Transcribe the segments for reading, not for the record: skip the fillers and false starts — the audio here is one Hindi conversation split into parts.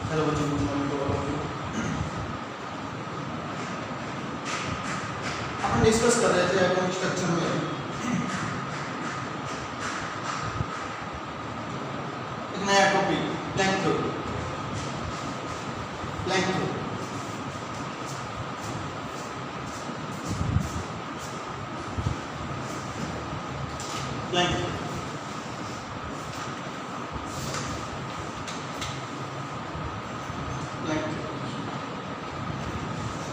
हेलो बच्चों, good morning to all of you. अपन डिस्कस कर रहे थे एटॉमिक स्ट्रक्चर में एक नया topic Planck theory. Planck theory Planck theory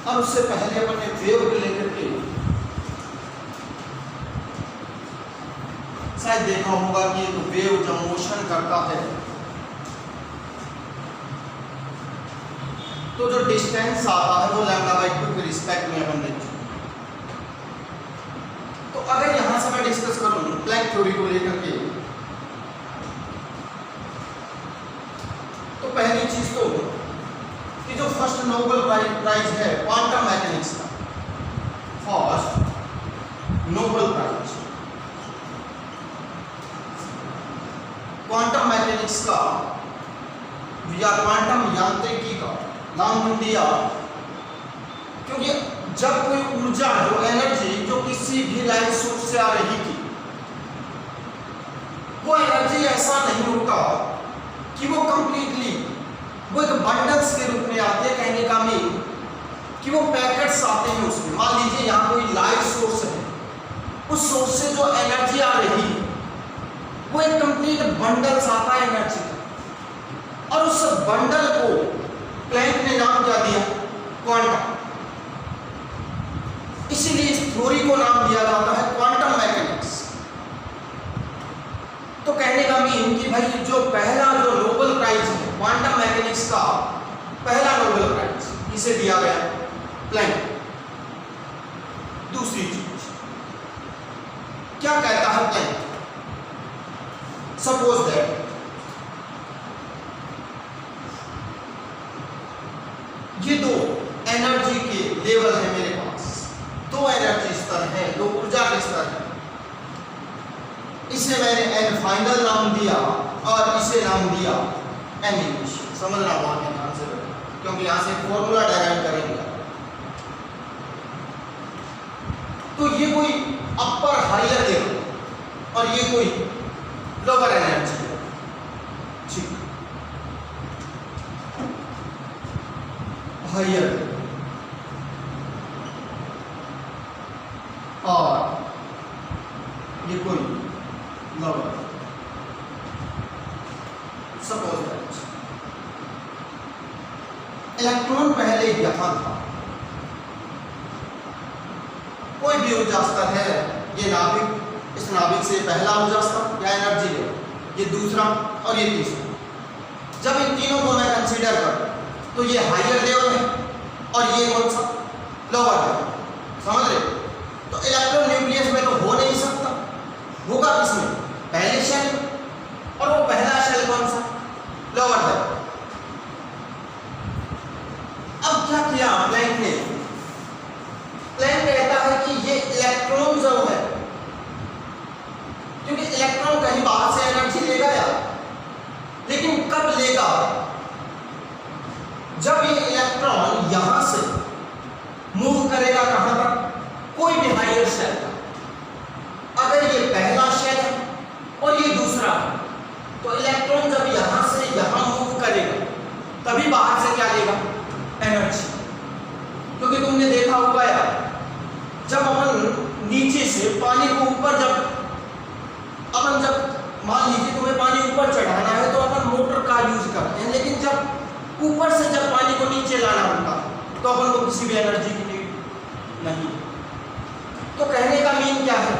और उससे पहले अपन ने वेव को लेकर के शायद देखा होगा कि एक वेव जब मोशन करता है तो जो डिस्टेंस आता है वो λ/2 के रिस्पेक्ट में अपन देखते हैं। तो अगर यहां से मैं डिस्कस करूं प्लैंक थ्योरी को लेकर के, तो पहली चीज तो कि जो फर्स्ट नोबेल प्राइज है क्वांटम मैकेनिक्स का, first Nobel prize quantum mechanics का या क्वांटम यांत्रिकी का नाम क्यों दिया? क्योंकि जब कोई ऊर्जा, जो एनर्जी जो किसी भी लाइट सोर्स से आ रही थी, वो एनर्जी ऐसा नहीं होता कि वो कंप्लीटली वो एक बंडल्स के रूप में आते हैं। कहने का मीन कि वो पैकेट्स आते हैं उसमें। मान लीजिए यहाँ कोई लाइट सोर्स है, उस सोर्स से जो एनर्जी आ रही है वो एक कंप्लीट बंडल्स आता है एनर्जी का, और उस बंडल को प्लैंक ने नाम क्या दिया? क्वांटम। इसीलिए इस थ्योरी को नाम दिया जाता है क्वांटम मैकेनिक्स। तो कहने का मीन कि भाई जो पहला जो नोबेल प्राइज है क्वांटम मैकेनिक्स का, पहला नोबेल प्राइज इसे दिया गया प्लैंक। दूसरी चीज क्या कहता है प्लैंक? सपोज दैट ये दो एनर्जी के लेवल है मेरे पास, दो एनर्जी स्तर है, दो ऊर्जा के स्तर है। इसे मैंने एन फाइनल नाम दिया और इसे नाम दिया एन इनिशियल। समझना बहुत ध्यान से, क्योंकि यहां से फॉर्मूला डेराइव करेंगे। तो ये कोई अपर हायर लेवल और ये कोई लोअर एनर्जी है, ठीक। हायर और ये कोई लोअर। सपोज दैट इलेक्ट्रॉन पहले यहां था, कोई भी ऊर्जा स्तर है, ये नाभिक, इस नाभिक से पहला ऊर्जा स्तर या एनर्जी लेवल, ये दूसरा और ये तीसरा। जब इन तीनों को मैं कंसीडर करूं तो ये हायर लेवल है और ये कौन सा? Lower level. समझ रहे? तो इलेक्ट्रॉन न्यूक्लियस में तो हो नहीं सकता, होगा किसमें? पहले शेल। और वो पहला शेल कौन सा? Lower level. अब क्या किया प्लैंक ने? प्लैंक कहता है कि ये इलेक्ट्रॉन जो है, क्योंकि इलेक्ट्रॉन कहीं बाहर से एनर्जी लेगा या, लेकिन कब लेगा? जब ये इलेक्ट्रॉन यहां से मूव करेगा कहां तक? कोई भी हायर शेल तक। अगर ये पहला शेल है और ये दूसरा है, तो इलेक्ट्रॉन जब यहां से यहां मूव करेगा तभी बाहर से क्या लेगा? एनर्जी। क्योंकि तुमने देखा होगा यार, जब अपन नीचे से पानी को ऊपर, जब मान लीजिए तुम्हें पानी ऊपर चढ़ाना है तो अपन मोटर का यूज करते हैं, लेकिन जब ऊपर से जब पानी को नीचे लाना होता तो अपन को किसी भी एनर्जी की नीड नहीं। तो कहने का मीन क्या है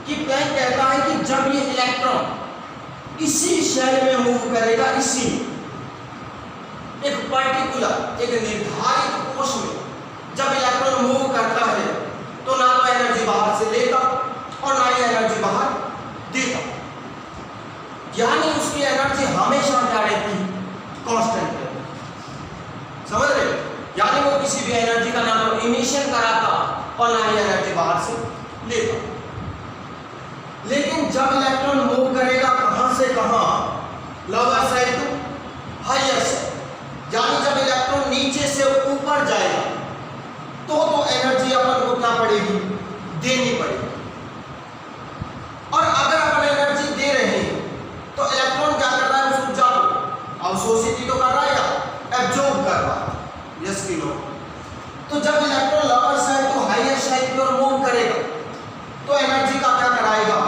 कि प्लैंक कहता है कि जब ये इलेक्ट्रॉन इसी शेल में मूव करेगा, इसी एक पर्टिकुलर, एक निर्धारित कोश में जब इलेक्ट्रॉन मूव करता है तो ना तो एनर्जी बाहर से लेता और ना ही एनर्जी बाहर देता। यानी उसकी एनर्जी हमेशा क्या रहती है? कांस्टेंट रहती। समझ रहे? यानी वो किसी भी एनर्जी का ना तो इमिशन कराता और ना ही एनर्जी बाहर से लेता। लेकिन जब इलेक्ट्रॉन मूव करेगा कहां से कहां? Lower side to higher side. देनी पड़ेगी। और अगर अपन एनर्जी दे रहे हैं तो इलेक्ट्रॉन क्या कर रहा है, उस ऊर्जा को अवशोषित ही तो कर रहा है या एब्जॉर्ब कर रहा है, यस कि नो। तो जब electron lower side to higher side की ओर मूव करेगा तो एनर्जी का क्या कराएगा,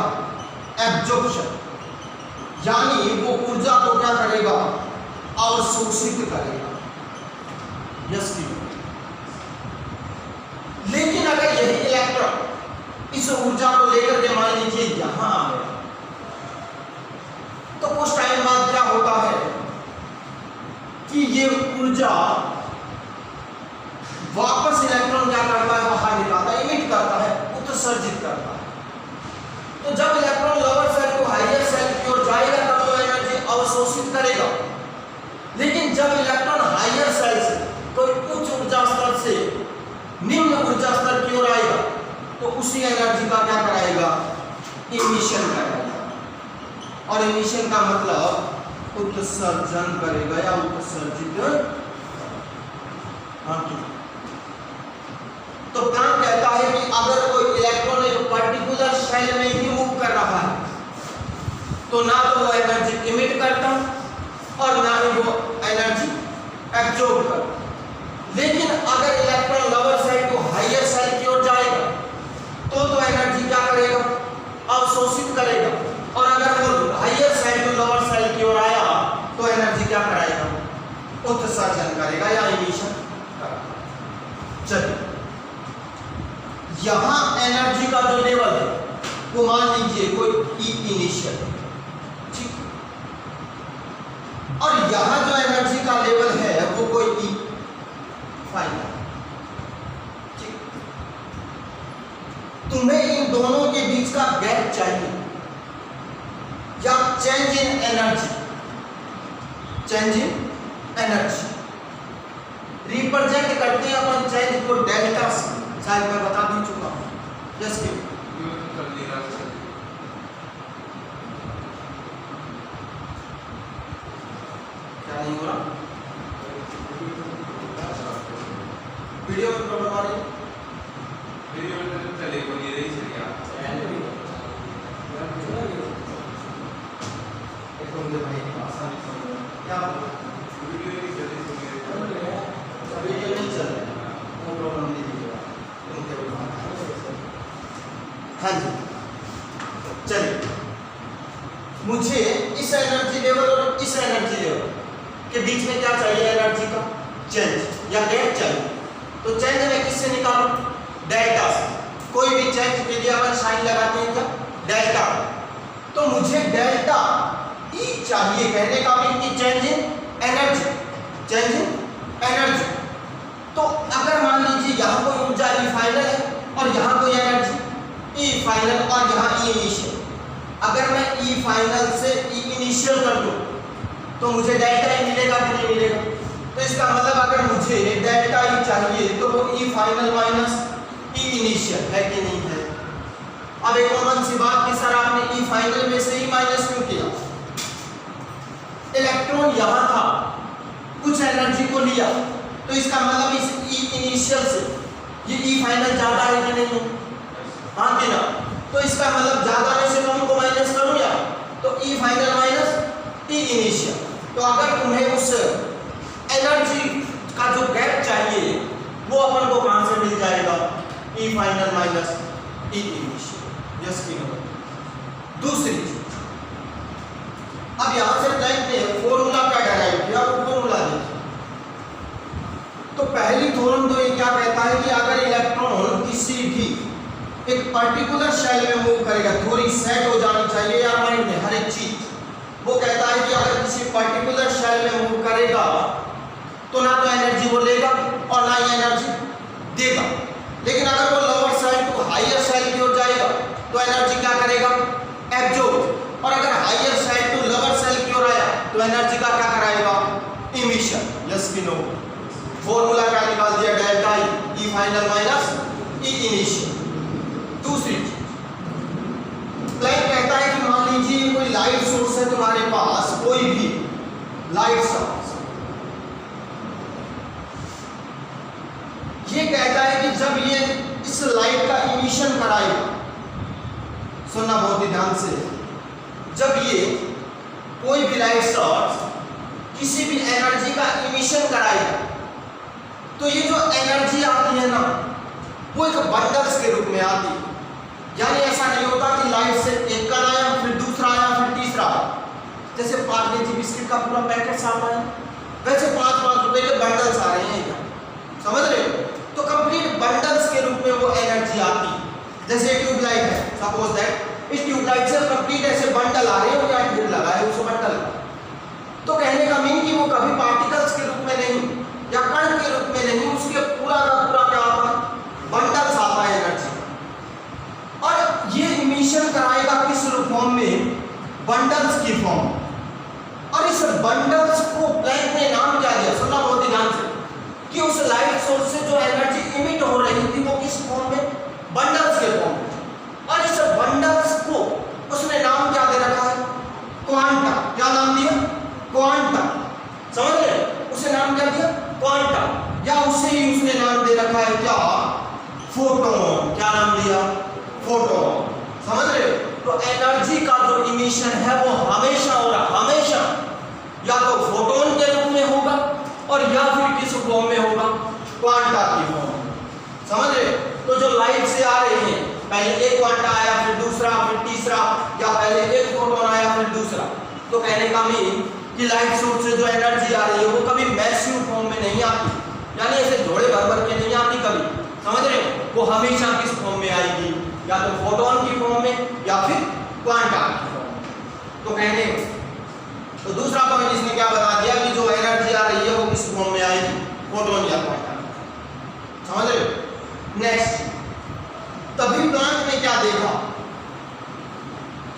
एब्जॉर्प्शन, यानी वो ऊर्जा को क्या करेगा, अवशोषित करेगा, यस कि नो। लेकिन अगर यही इलेक्ट्रॉन इस ऊर्जा को लेकर के मान लीजिए यहां आ गया तो कुछ टाइम बाद क्या होता है कि ये ऊर्जा वापस इलेक्ट्रॉन क्या करता है, बाहर निकालता है, इमिट करता है, उत्सर्जित करता है। तो जब इलेक्ट्रॉन लोअर साइड को हायर साइड की ओर जाएगा तब तो एनर्जी अवशोषित करेगा। लेकिन जब इलेक्ट्रॉन हायर साइड से कोई उच्च ऊर्जा स्तर से निम्न ऊर्जा स्तर की ओर आएगा तो उसी एनर्जी का क्या कराएगा, इमिशन कराएगा। और इमिशन का मतलब उत्सर्जन करेगा या उत्सर्जित। हाँ, तो काम कहता है कि अगर कोई इलेक्ट्रॉन एक पर्टिकुलर शेल में ही मूव कर रहा है तो ना तो वो एनर्जी इमिट करता और ना ही वो एनर्जी एब्जॉर्ब करता। लेकिन अगर इलेक्ट्रॉन लोअर साइड को हायर साइड की ओर जाएगा तो एनर्जी क्या करेगा, अवशोषित करेगा। और अगर वो higher side to lower side की ओर आया तो एनर्जी क्या कराएगा, उत्सर्जन करेगा या इमिशन करेगा। चलिए, यहां एनर्जी का जो लेवल है वो मान लीजिए कोई ई इनिशियल, ठीक, और यहां जो एनर्जी का लेवल है वो कोई ई फाइनल। तुम्हें इन दोनों के बीच का गैप चाहिए या change in energy, change in energy represent करते हैं अपन चेंज को डेल्टा से, शायद मैं बता भी चुका हूं, यस कि क्या नहीं हो रहा, वीडियो में प्रॉब्लम आ रही है, वीडियो में तो चलेगा नहीं रही सर क्या एक मुझे भाई आसानी से क्या वीडियो नहीं चली वीडियो नहीं चल रहा, वो प्रॉब्लम नहीं दीजिएगा। हाँ जी, चलिए, मुझे इस एनर्जी लेवल और इस एनर्जी लेवल के बीच में क्या चाहिए, एनर्जी का चेंज या गैप चाहिए। तो चेंज में किससे निकालूं, डेल्टा से। कोई भी चेंज के लिए अपन साइन लगाते हैं क्या, डेल्टा। तो मुझे डेल्टा ई चाहिए, कहने का भी कि change in energy, change in energy. तो अगर मान लीजिए यहाँ कोई ऊर्जा ई फाइनल है और यहाँ कोई एनर्जी ई फाइनल और यहाँ ई इनिशियल, अगर मैं ई फाइनल से ई इनिशियल कर दूं तो मुझे डेल्टा ई मिलेगा कि नहीं मिलेगा। तो इसका मतलब अगर मुझे डेल्टा ई चाहिए तो वो ई फाइनल माइनस ई इनिशियल है कि नहीं है। अब एक कॉमन सी बात कि सर आपने ई फाइनल में से ई माइनस क्यों किया, इलेक्ट्रॉन यहाँ था, कुछ एनर्जी को लिया, तो इसका मतलब इस ई इनिशियल से ये ई फाइनल ज्यादा है कि नहीं, हाँ कि ना। तो इसका मतलब ज्यादा में से कम को माइनस करूं या, तो ई फाइनल माइनस ई इनिशियल। तो अगर तुम्हें उस एनर्जी का जो गैप चाहिए वो अपन को कहां से मिल जाएगा, E final minus E initial, yes कि नो। दूसरी चीज, अब यहां से ब्लैंक में फॉर्मूला क्या डेराइव किया, वो फॉर्मूला देखिए। तो पहली थ्योरम तो ये क्या कहता है कि अगर इलेक्ट्रॉन किसी भी एक पर्टिकुलर शेल में मूव करेगा, थोड़ी सेट हो जानी चाहिए यार माइंड में हर एक चीज। वो कहता है कि अगर किसी पर्टिकुलर शेल में मूव करेगा तो ना तो एनर्जी वो लेगा और ना ही एनर्जी देगा। लेकिन अगर वो lower side to higher side की ओर जाएगा तो एनर्जी क्या करेगा, एब्जॉर्ब। और अगर higher side to lower side की ओर आया तो एनर्जी का क्या कराएगा, इमिशन, यस कि नो। फॉर्मूला क्या निकाल दिया, delta E final minus E initial. दूसरी चीज, प्लैंक कहता है कि मान लीजिए कोई लाइट सोर्स है तुम्हारे पास, कोई भी लाइट सोर्स, ये कहता है कि जब ये इस लाइट का इमिशन कराएगा से जब ये कोई भी लाइट सोर्स किसी भी एनर्जी का इमिशन कराएगा तो ये जो एनर्जी आती है ना वो एक बंडल्स के रूप में आती है। यानी ऐसा नहीं होता कि लाइट से एक कण आया फिर दूसरा आया फिर तीसरा आया। जैसे पार्ले जी बिस्किट का पूरा पैकेट आता है वैसे 5-5 रुपए के बंडल्स आ रहे हैं क्या, समझ रहे हो? तो कंप्लीट बंडल्स के रूप में वो एनर्जी आती है। जैसे ट्यूबलाइट है, सपोज दैट इस ट्यूबलाइट से कंप्लीट ऐसे बंडल आ रहे हैं और यहाँ ढेर लगा है उस बंडल। तो कहने का मीन कि वो कभी पार्टिकल्स के रूप में नहीं या कण के रूप में नहीं, उसके पूरा का पूरा क्या आता है, बंडल्स आता है एनर्जी। और ये इमिशन कराएगा किस फॉर्म में, बंडल्स की फॉर्म। और इस बंडल्स को प्लैंक ने नाम क्या दिया, सुनना बहुत ही ध्यान से, कि उस लाइट सोर्स से जो एनर्जी इमिट हो रही थी वो किस फॉर्म में, बंडल्स के फॉर्म में। और इस बंडल्स को उसने नाम क्या दे रखा है, क्वांटा। क्या नाम दिया, क्वांटा। समझ रहे, उसे नाम क्या दिया, क्वांटा। या उसे ही उसने नाम दे रखा है क्या, फोटोन। क्या नाम दिया, फोटोन। समझ रहे, तो एनर्जी का जो इमिशन है वो हमेशा और हमेशा या तो फोटोन के रूप में होगा और या फिर किस फॉर्म में होगा, क्वांटा की फॉर्म में। समझ रहे, तो जो लाइट से आ रही है पहले एक क्वांटा आया फिर दूसरा फिर तीसरा, या पहले एक फोटोन आया फिर दूसरा। तो कहने का मीन कि लाइट सोर्स से जो एनर्जी आ रही है वो कभी मैसिव फॉर्म में नहीं आती, यानी ऐसे जोड़े भर भर के नहीं आती कभी। समझ रहे, वो हमेशा किस फॉर्म में आएगी, या तो फोटोन की फॉर्म में या फिर क्वांटा की फॉर्म में। तो कहने तो दूसरा पॉइंट इसने क्या बता दिया कि जो एनर्जी आ रही है वो किस फॉर्म में आएगी, फोटोन या क्वांटा। समझ रहे, नेक्स्ट तभी प्लांक ने क्या देखा,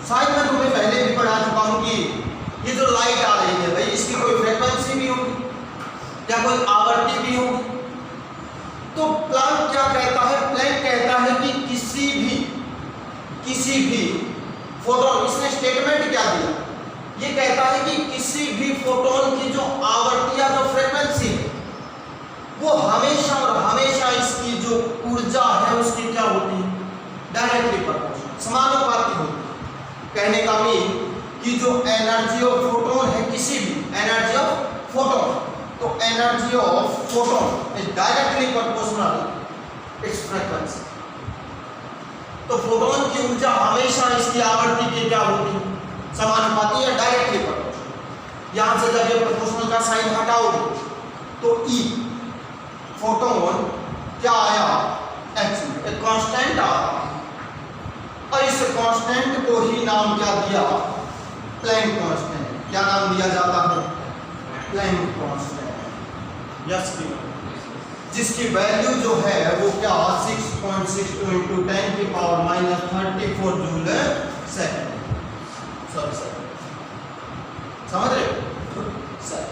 शायद मैं तुम्हें पहले भी पढ़ा चुका हूं कि ये जो लाइट आ रही है भाई इसकी कोई फ्रीक्वेंसी भी होगी या कोई आवृत्ति भी होगी। तो प्लांक क्या कहता है, प्लैंक कहता है कि किसी भी फोटोन, इसने स्टेटमेंट क्या दिया, ये कहता है कि किसी भी फोटोन की जो आवृत्ति या जो फ्रीक्वेंसी है वो हमेशा और हमेशा इसकी जो ऊर्जा है उसकी क्या होती है, डायरेक्टली प्रोपोर्शनल, समानुपाती होती है। कहने का मीन कि जो एनर्जी ऑफ फोटोन है, किसी भी एनर्जी ऑफ फोटोन, तो energy of photon is directly proportional it's frequency. तो फोटोन की ऊर्जा हमेशा इसकी आवृत्ति के क्या होती है, समानुपाती या डायरेक्टली प्रोपोर्शनल। यहां से जब ये प्रोपोर्शनल का साइन हटाओगे तो ई फोटोन क्या आया, h, एक कांस्टेंट आया। और इस कांस्टेंट को ही नाम क्या दिया, प्लैंक कांस्टेंट। क्या नाम दिया जाता है, प्लैंक कांस्टेंट। यस, जिसकी वैल्यू जो है वो क्या 6.62 × 10⁻³ जूल सेकंड। सॉरी समझ रहे हो सर।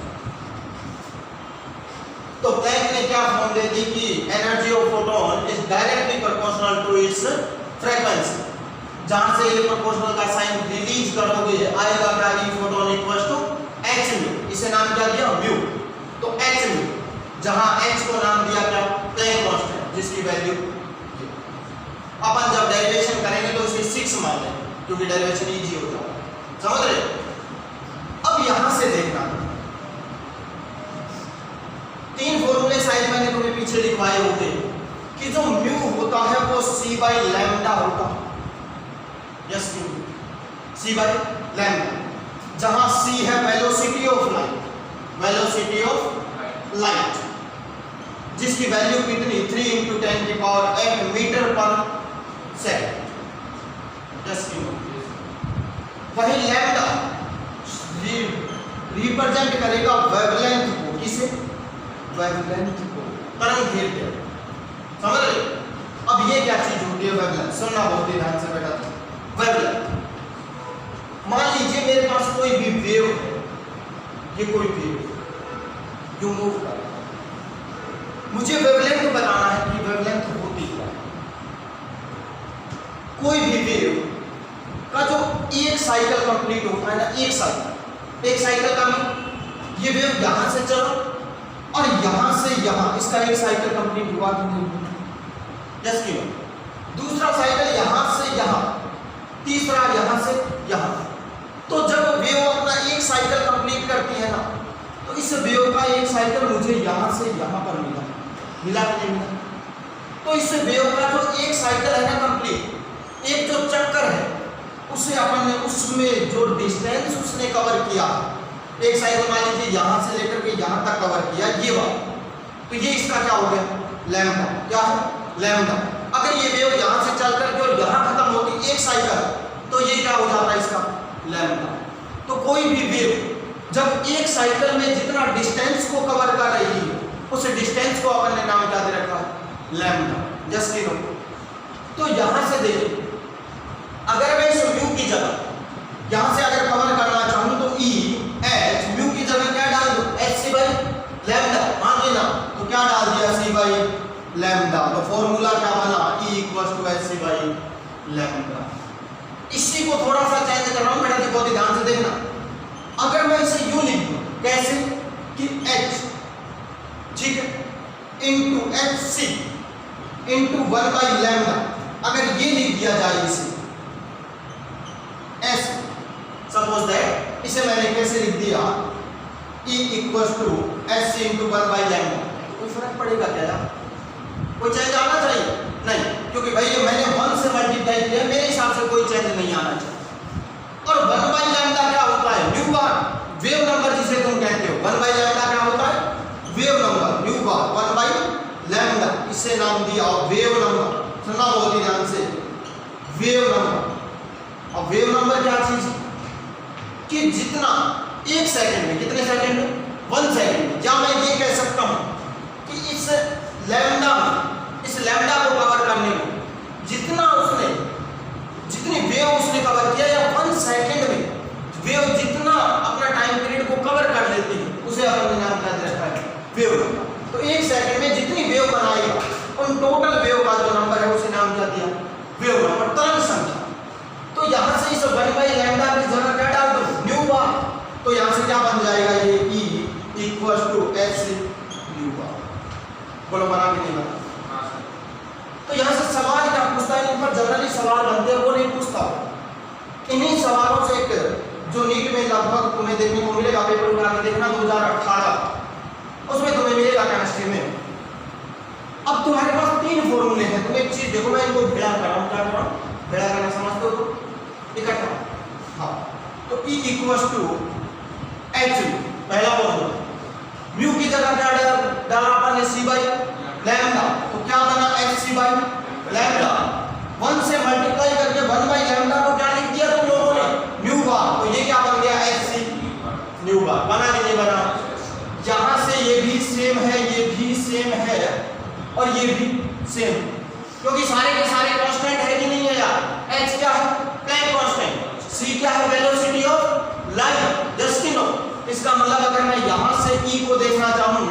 तो प्लैंक ने क्या फॉर्म दे दी कि energy of photon is directly proportional to its frequency. जहां से ये प्रोपोर्शनल का साइन रिलीज करोगे आएगा क्या, E photon equals to h mu. इसे नाम क्या दिया, म्यू। तो h म्यू, जहां h को नाम दिया क्या, प्लैंक कांस्टेंट, जिसकी वैल्यू अपन जब डेरिवेशन करेंगे तो इसे 6 मान लेंगे क्योंकि डेरिवेशन इजी हो जाएगा। समझ रहे, अब यहां से देखना 3 फॉर्मूले शायद मैंने तुम्हें पीछे लिखवाए होंगे कि जो म्यू होता है वो c/λ होता है। यस, c/λ, जहां c है velocity of light, velocity of light, जिसकी वैल्यू कितनी 3 × 10⁸ मीटर पर सेकंड। यस, वही लैम्डा रिप्रेजेंट करेगा वेवलेंथ को, किसे, वेवलेंथ को, तरंग-दैर्घ्य। समझ रहे, अब ये क्या चीज होती है वेवलेंथ, सुनना बहुत ही ध्यान से बेटा। वेवलेंथ, मान लीजिए मेरे पास कोई भी वेव है, ये कोई वेव जो मूव कर रहा है, मुझे वेवलेंथ बताना है कि वेवलेंथ होती क्या है। कोई भी वेव का जो एक साइकिल कंप्लीट होता है ना, एक साइकिल का मीन ये वेव यहां से चला और यहां से यहां, इसका एक साइकिल कंप्लीट हुआ कि नहीं, जस्ट कि दूसरा साइकिल यहां से यहां, तीसरा यहां से यहां। तो जब वेव अपना एक साइकिल कंप्लीट करती है ना, तो इस वेव का एक साइकिल मुझे यहां से यहां पर मिला कि नहीं मिला? तो इस वेव का जो एक साइकिल है ना कंप्लीट, एक जो चक्कर है उसे अपन ने उसमें जो डिस्टेंस उसने कवर किया, एक साइकिल मान लीजिए यहां से लेकर के यहां तक कवर किया ये वाला, तो ये इसका क्या हो गया? लैम्डा। क्या है? लैम्डा। अगर ये वेव यहां से चल करके और यहां खत्म होती एक साइकिल, तो ये क्या हो जाता है इसका? लैम्डा। तो कोई भी वेव जब एक साइकिल में जितना डिस्टेंस को कवर कर रही है, उस डिस्टेंस को अपन ने नाम क्या दे रखा? लैम्डा। Just know. तो यहां से देखिए, अगर मैं इस म्यू की जगह यहां से अगर कवर करना चाहूं तो ई एच, म्यू की जगह क्या डाल दूं? H C by lambda. मान लेना तो क्या डाल दिया? C by lambda. तो फॉर्मूला क्या बना? E equals to H C by lambda. इसी को थोड़ा सा चेंज कर रहा हूं बेटा, बहुत ध्यान से देखना। अगर मैं इसे यूं लिख दूं, कैसे कि एच, ठीक है, into H C into 1 by lambda, अगर ये लिख दिया जाए इसे ऐसे, सपोज दैट इसे मैंने कैसे लिख दिया? E equals to H C into 1 by lambda. कोई फर्क पड़ेगा क्या यार? कोई चेंज आना चाहिए? नहीं, क्योंकि भाई ये मैंने 1 से मल्टीप्लाई किया, मेरे हिसाब से कोई चेंज नहीं आना चाहिए। और 1 बाई लैम्डा क्या होता है? न्यू बार, वेव नंबर जिसे तुम कहते हो। 1 बाई लैम्डा क्या होता है? Wave number, new bar 1 by lambda, इसे नाम दिया वेव नंबर। सुनना बहुत ही ध्यान से, वेव नंबर। अब वेव नंबर क्या चीज है? कि जितना एक सेकंड में, कितने सेकंड में? 1 सेकंड में। या मैं ये कह सकता हूं कि इस लैम्डा में, इस लैम्डा को कवर करने में जितना उसने, जितनी वेव उसने कवर किया, या 1 सेकंड में वेव जितना अपना टाइम पीरियड को कवर कर लेती है, उसे अपन नाम क्या दे रखा है? Wave number. तो एक सेकंड में जितनी वेव बनाएगा, उन टोटल वेव का जो नंबर है उसे नाम क्या दिया? वेव नंबर, तरंग संख्या। तो यहां से इस 1 बाई लैम्डा की जगह क्या डाल दो? Nu bar. तो यहां से क्या बन जाएगा? ये E equals to H C nu bar. बोलो बना कि नहीं बना? तो यहां से सवाल क्या पूछता है? इन पर जनरली सवाल बनते हैं, वो नहीं पूछता। इन्हीं सवालों से एक जो नीट में लगभग तुम्हें देखने को मिलेगा, पेपर उठा के देखना 2018, उसमें तुम्हें मिलेगा केमिस्ट्री में। अब तुम्हारे पास 3 फॉर्मूले हैं। तुम एक चीज देखो, मैं इनको भेड़ा कर रहा हूं। क्या कर रहा हूं? भेड़ा करना समझते हो तो? इकट्ठा। हाँ, तो E इक्वल्स टू एच, पहला फॉर्मूला। म्यू की जगह क्या डाला अपन ने? सी बाई लैम्डा। तो क्या बना? H C by lambda. 1 से मल्टीप्लाई करके 1 बाई लैम्डा को क्या लिख दिया तुम लोगों ने? New bar. तो ये क्या बन गया? एच सी न्यू बार। बना कि नहीं बना? यहां से ये भी सेम है, ये भी सेम है, और ये भी सेम, क्योंकि सारे के सारे कांस्टेंट है कि नहीं है यार? h क्या है? Planck constant. c क्या है? Velocity of light. Just know, इसका मतलब अगर मैं यहां से E को देखना चाहूं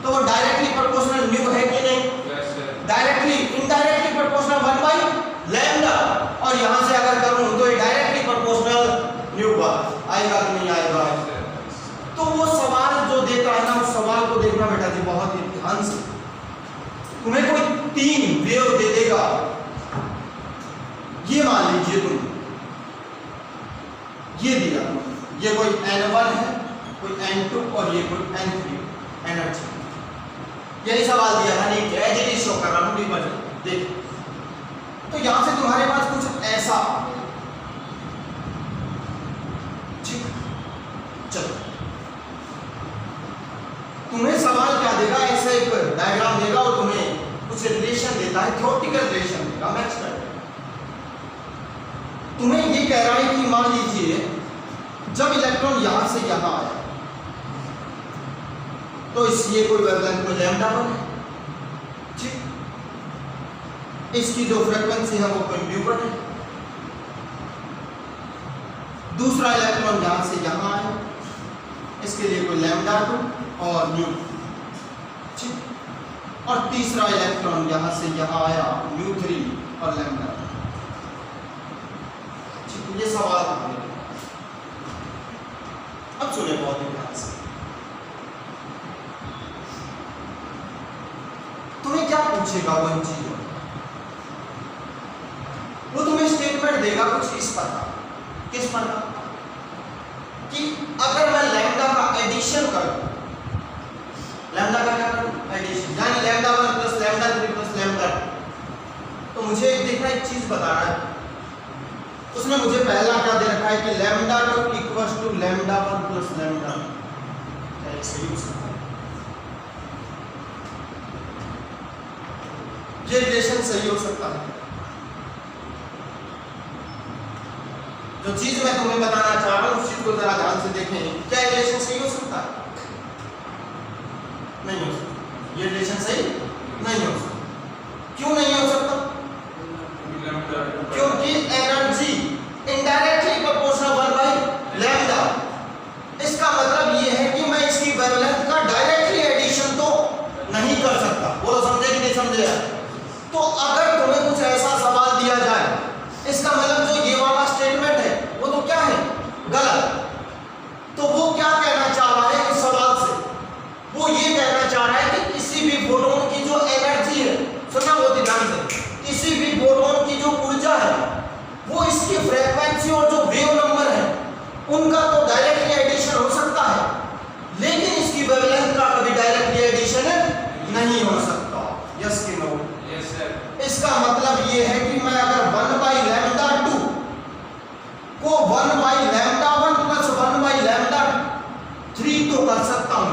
तो वो डायरेक्टली प्रोपोर्शनल न्यू है कि नहीं? Directly, indirectly proportional 1 by lambda. और यहां से अगर करूं तो ये डायरेक्टली प्रोपोर्शनल न्यू बार। आएगा कि नहीं आएगा? तो वो सवाल जो देता है ना, उस सवाल को देखना बेटा जी बहुत ही ध्यान से। तुम्हें कोई 3 वेव दे देगा, ये मान लीजिए तुम, ये दिया, ये कोई n1 है, कोई n2 और ये कोई n3 एनर्जी। यही सवाल दिया था, नहीं एज इट इज शो कर रहा हूं। देख, तो यहां से तुम्हारे पास कुछ ऐसा, ठीक, चलो तुम्हें सवाल क्या देगा? ऐसा एक डायग्राम देगा और तुम्हें कुछ रिलेशन देता है, थ्योरेटिकल रिलेशन देगा, मैच कर। तुम्हें ये कह रहा है कि मान लीजिए जब इलेक्ट्रॉन यहां से यहां आया, तो ये कोई वेवलेंथ में लैम्डा है, ठीक, इसकी जो फ्रीक्वेंसी है वो कोई म्यू है। दूसरा इलेक्ट्रॉन यहां से यहां आया, इसके लिए कोई लैम्डा 2 और न्यू, ठीक। और तीसरा इलेक्ट्रॉन यहां से यहां आया, न्यू 3 और लैम्डा, ठीक। ये सवाल है। अब सुने बहुत ही ध्यान से, तुम्हें क्या पूछेगा? वो इन चीजों, वो तुम्हें स्टेटमेंट देगा कुछ इस प्रकार, किस प्रकार कि अगर मैं लैम्डा का एडिशन करूं, लैम्डा का क्या करूं, एडिशन, यानी lambda 1 plus lambda 3 plus lambda, तो मुझे एक देखना एक चीज बता रहा है, उसने मुझे पहला क्या दे रखा है कि lambda 2 equals to lambda 1 plus lambda, क्या सही हो सकता है? ये रिलेशन सही हो सकता है? जो चीज मैं तुम्हें बताना चाह रहा हूं उस चीज को जरा ध्यान से देखें, क्या रिलेशन सही हो सकता है? नहीं हो सकता, ये रिलेशन सही नहीं हो सकता। क्यों नहीं हो सकता? क्योंकि energy indirectly proportional 1 by lambda. इसका मतलब ये है कि मैं इसकी वेवलेंथ का डायरेक्टली एडिशन तो नहीं कर सकता। बोलो समझे कि नहीं समझे? तो अगर तुम्हें कुछ ऐसा सवाल दिया जाए, इसका मतलब जो ये वाला स्टेटमेंट है वो तो क्या है, गलत। तो वो क्या कहना चाह रहा है इस सवाल से? वो ये कहना चाह रहा है कि किसी भी फोटोन की जो एनर्जी है, सुनना बहुत ध्यान से, किसी भी फोटोन की जो ऊर्जा है वो इसकी फ्रीक्वेंसी और जो वेव नंबर है उनका तो डायरेक्टली एडिशन हो सकता है, लेकिन इसकी वेवलेंथ का कभी डायरेक्टली एडिशन नहीं हो सकता। यस कि नो? Yes sir. इसका मतलब ये है कि मैं अगर 1 बाई लैम्डा 2 को 1 by lambda 1 plus 1 by lambda 3 तो कर सकता हूं,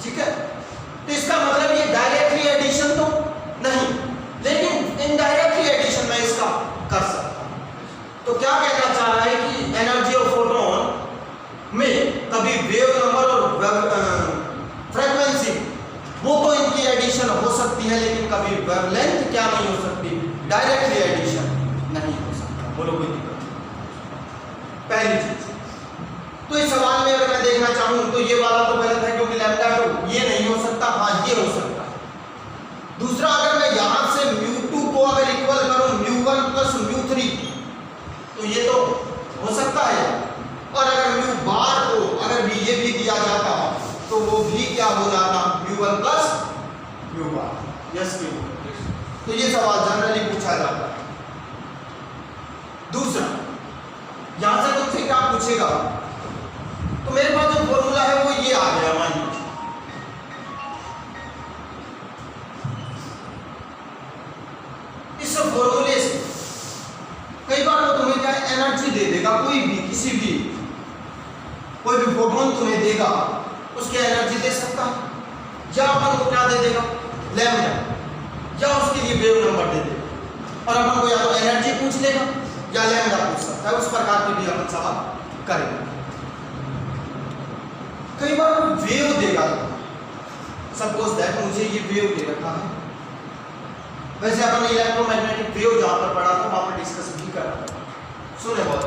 ठीक है? तो इसका मतलब ये डायरेक्टली एडिशन तो नहीं, लेकिन इनडायरेक्टली एडिशन मैं इसका कर सकता हूं। तो क्या कहना चाह रहा है कि एनर्जी ऑफ फोटोन में कभी वेव नंबर और फ्रीक्वेंसी वो तो इनकी एडिशन हो सकती है, लेकिन कभी वेवलेंथ क्या नहीं हो सकती, डायरेक्टली एडिशन नहीं हो सकता। बोलो कोई दिक्कत? पहली चीज। तो इस सवाल में अगर मैं देखना चाहूं तो ये वाला तो गलत है क्योंकि लैम्डा 2 ये नहीं हो सकता, हाँ ये हो सकता है। दूसरा, अगर मैं यहां से μ2 को अगर इक्वल करूं μ1 प्लस μ3 तो ये तो हो सकता है, और अगर μ बार को अगर भी ये भी दिया जाता तो वो भी क्या हो जाता, μ1 प्लस μ बार। यस कि नो? तो ये सवाल जनरली पूछा जाता है। दूसरा, यहां से तुमसे क्या पूछेगा, तो मेरे पास जो फॉर्मूला है वो ये आ गया, मान लीजिए इस फॉर्मूले से कई बार वो तुम्हें क्या एनर्जी दे देगा, कोई भी किसी भी कोई भी फोटोन तुम्हें देगा उसकी एनर्जी दे सकता है, या अपन को क्या दे देगा, लैम्डा, या उसके लिए वेव नंबर दे देगा, और अपन को या तो एनर्जी पूछ लेगा या लैम्डा पूछ सकता है। उस प्रकार की भी अपन सवाल करेंगे। कई बार वेव देगा, सपोज दैट मुझे ये वेव दे रखा है, वैसे अपन इलेक्ट्रोमैग्नेटिक वेव जहां पर पढ़ा था वहां पर डिस्कस भी करा, सुने बहुत